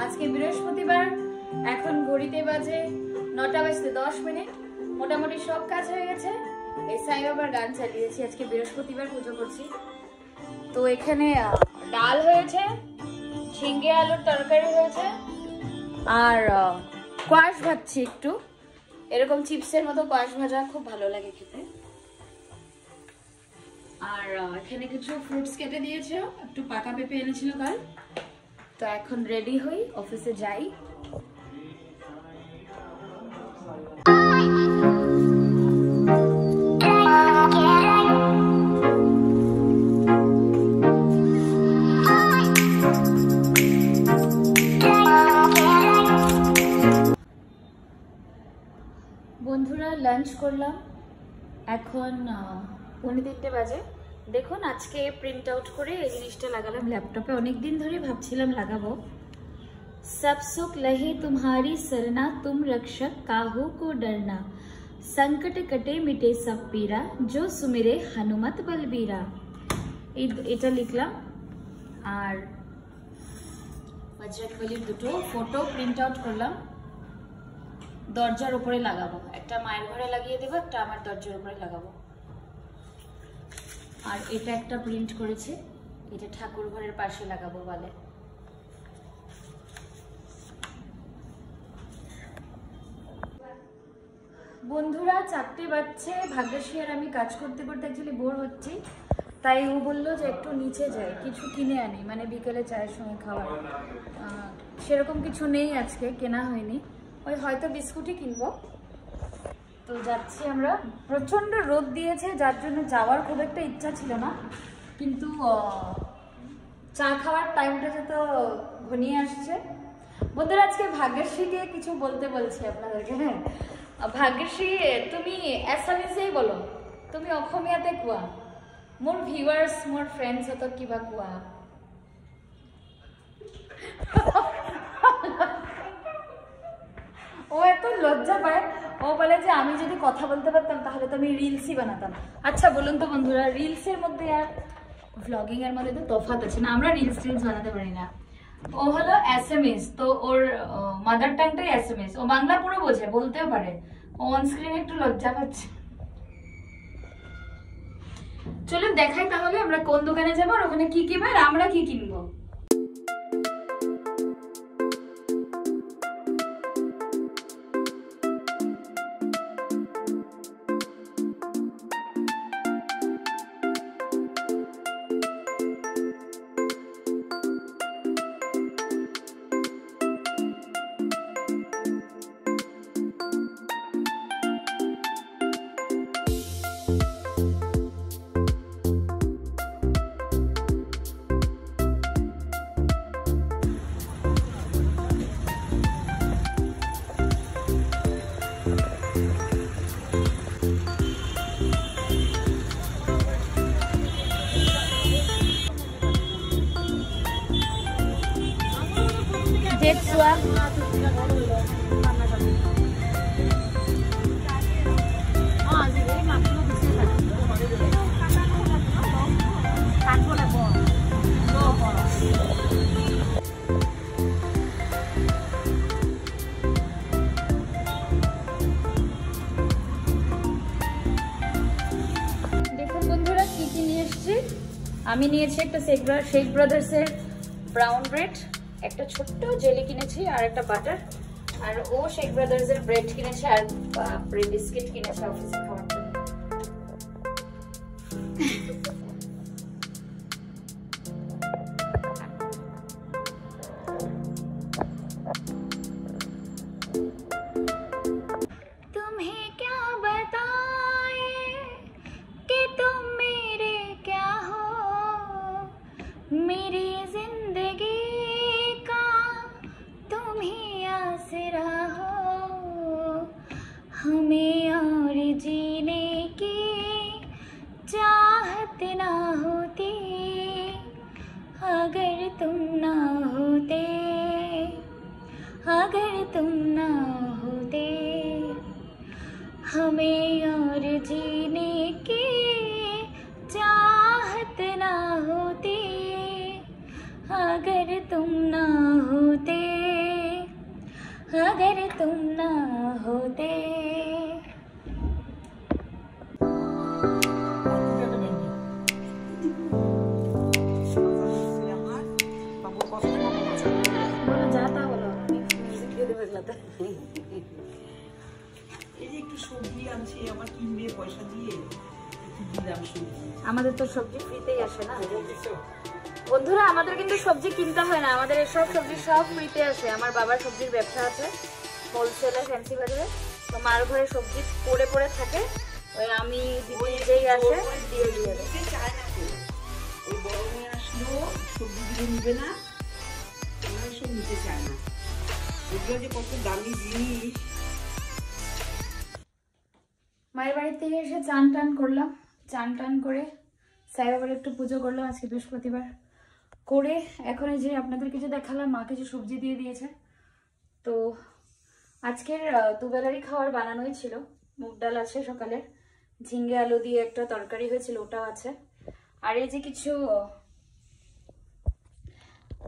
আজকে বৃহস্পতিবার, এখন ঘড়িতে বাজে 9টা বাজতে 10 মিনিট। মোটামুটি সব কাজ হয়ে গেছে। এই সাই বাবার গান চালিয়েছি, আজকে বৃহস্পতিবার পুজো করছি। তো এখানে ডাল হয়েছে, ঝিঙ্গে আলুর তরকারি হয়েছে, আর কোয়াশ ভাজছি একটু, এরকম চিপসের মতো কোয়াশ ভাজা খুব ভালো লাগে খেতে। আর এখানে কিছু ফ্রুটস কেটে দিয়েছে, একটু পাকা পেঁপে এনেছিল কাল। তো এখন রেডি হই, অফিসে যাই। বন্ধুরা লাঞ্চ করলাম, এখন 3:30 বাজে। দেখুন আজকে প্রিন্ট আউট করে এই জিনিসটা লাগালাম ল্যাপটপে, অনেকদিন ধরে ভাবছিলাম লাগাবো। সব সুখ লহে তুমহারি সরনা, তুম রক্ষক কাহু কো ডরনা, সংকট কটে মিটে সব পীরা, जो সুমিরে হনুমত বলবীরা। এটা লিখলাম। আর বজরংবলীর দুটো ফটো প্রিন্ট আউট করলাম, দরজার উপরে লাগাবো। একটা মায়ের ঘরে লাগিয়ে দেবো, একটা আমার দরজার উপরে লাগাবো। আর এটা একটা প্রিন্ট করেছে, এটা ঠাকুর ঘরের পাশে লাগাবো বলে। বন্ধুরা 4টে বাজছে, ভাগ্যশ্রী আর আমি কাজ করতে করতে অ্যাকচুয়ালি বোর হচ্ছি, তাই ও বললো যে একটু নিচে যাই, কিছু কিনে আনি, মানে বিকেলে চায়ের সঙ্গে খাওয়ার। সেরকম কিছু নেই, আজকে কেনা হয়নি, ওই হয়তো বিস্কুটই কিনবো। তো যাচ্ছি আমরা। প্রচণ্ড রোদ দিয়েছে, যার জন্য যাওয়ার খুব একটা ইচ্ছা ছিল না, কিন্তু চা খাওয়ার টাইমটা তো ঘনিয়ে আসছে। বন্ধুরা আজকে ভাগ্যশ্রীকে কিছু বলতে বলছি আপনাদেরকে। হ্যাঁ ভাগ্যশ্রী, তুমি এছামিজেই বলো, তুমি অসমীয়াতে কোৱা, মোৰ ভিউয়ার্স মোৰ ফ্ৰেণ্ডছ হতক কিবা কোৱা। ও এত লজ্জা পায়, ও বলে যে আমি যদি কথা বলতে পারতাম তাহলে তো আমি রিলসই বানাতাম। আচ্ছা বলুন তো বন্ধুরা, রিলসের মধ্যে আর ভ্লগিং এর মধ্যে তো তফাৎ আছে না? আমরা রিলস বানাতে পারি না। ও হলো এসএমএস, তো ওর মাদার টাংটাই এসএমএস, ও বাংলা পুরো বোঝে, বলতেও পারে। অন স্ক্রিনে একটু লজ্জা পাচ্ছে। চলুন দেখাই তাহলে আমরা কোন দোকানে যাবো, আর ওখানে কি কিনবো, আর আমরা কি কিনবো। আমি নিয়েছি একটা শেখ ব্রাদার্সের ব্রাউন ব্রেড, একটা ছোট্ট জেলি কিনেছি, আর একটা বাটার। আর ও শেখ ব্রাদার্সের ব্রেড কিনেছে, আর বিস্কিট কিনেছে অফিসে খাওয়ার জন্য। मेरी जिंदगी का तुम ही आसरा हो, हमें और जीने की चाहत ना होती, अगर तुम ना होते, अगर तुम ना होते, हमें और जीने की चाहत ना होती, अगर तुम ना होते। तुम ना होते। बोलो जाता बोलो म्यूजिक দিয়ে দেবে লাগতে। এই যে একটু সবজি আনছে আমার কিনবে পয়সা দিয়ে একটু দিলাম সবজি। আমাদের তো সবজি ফ্রিতেই আসে না বন্ধুরা, আমাদের কিন্তু সবজি কিনতে হয় না, আমাদের এসব সবজি সব ফ্রিতে আসে। আমার বাবার সবজির ব্যবসা আছে হোলসেলে ফ্যান্সি বাজারে, তো মার ঘরে সবজি পড়ে পড়ে থাকে, ওই আমি দিদি যেই আসে দিয়ে দিয়ে দেয়। চায় না তো ওই বড় মেয়ে আসলো সবজিগুলো নিবে না, ওরা সব নিতে চায় না, ওগুলো যে কত দামি জিনিস। মায়ের বাড়ি থেকে এসে চান টান করলাম, চান টান করে সাই বাবার একটু পুজো করলাম আজকে বৃহস্পতিবার করে, এখন এই যে আপনাদের কিছু দেখালাম, মা কিছু সবজি দিয়ে দিয়েছে। তো আজকের দুবেলারই খাবার বানানোই ছিল, মুগ ডাল আছে সকালের, ঝিঙ্গে আলু দিয়ে একটা তরকারি হয়েছিল ওটাও আছে, আর এই যে কিছু,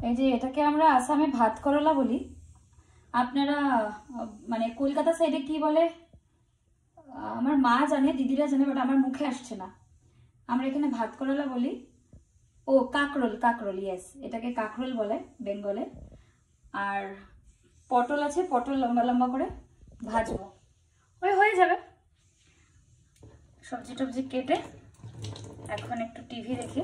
এই যে এটাকে আমরা আসামে ভাত করলা বলি, আপনারা মানে কলকাতা সাইডে কি বলে আমার মা জানে, দিদিরা জানে, বাট আমার মুখে আসছে না। আমরা এখানে ভাত করলা বলি। ও কাকরোল, কাকরোল, ইয়েস, এটাকে কাকরোল বলে বেঙ্গলে। আর পটল আছে, পটল লম্বা লম্বা করে ভাজবো, ওই হয়ে যাবে। সবজি টবজি কেটে এখন একটু টিভি দেখি।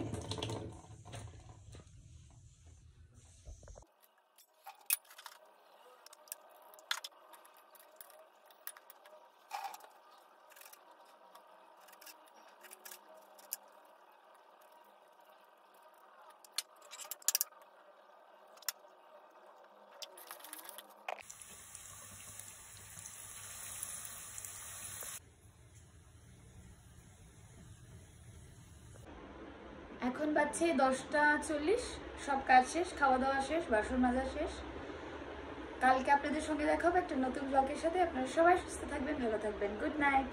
এখন বাজছে 10:40, সব কাজ শেষ, খাওয়া দাওয়া শেষ, বাসন মাজা শেষ। কালকে আপনাদের সঙ্গে দেখা হবে একটা নতুন ব্লগের সাথে। আপনারা সবাই সুস্থ থাকবেন, ভালো থাকবেন। Good night.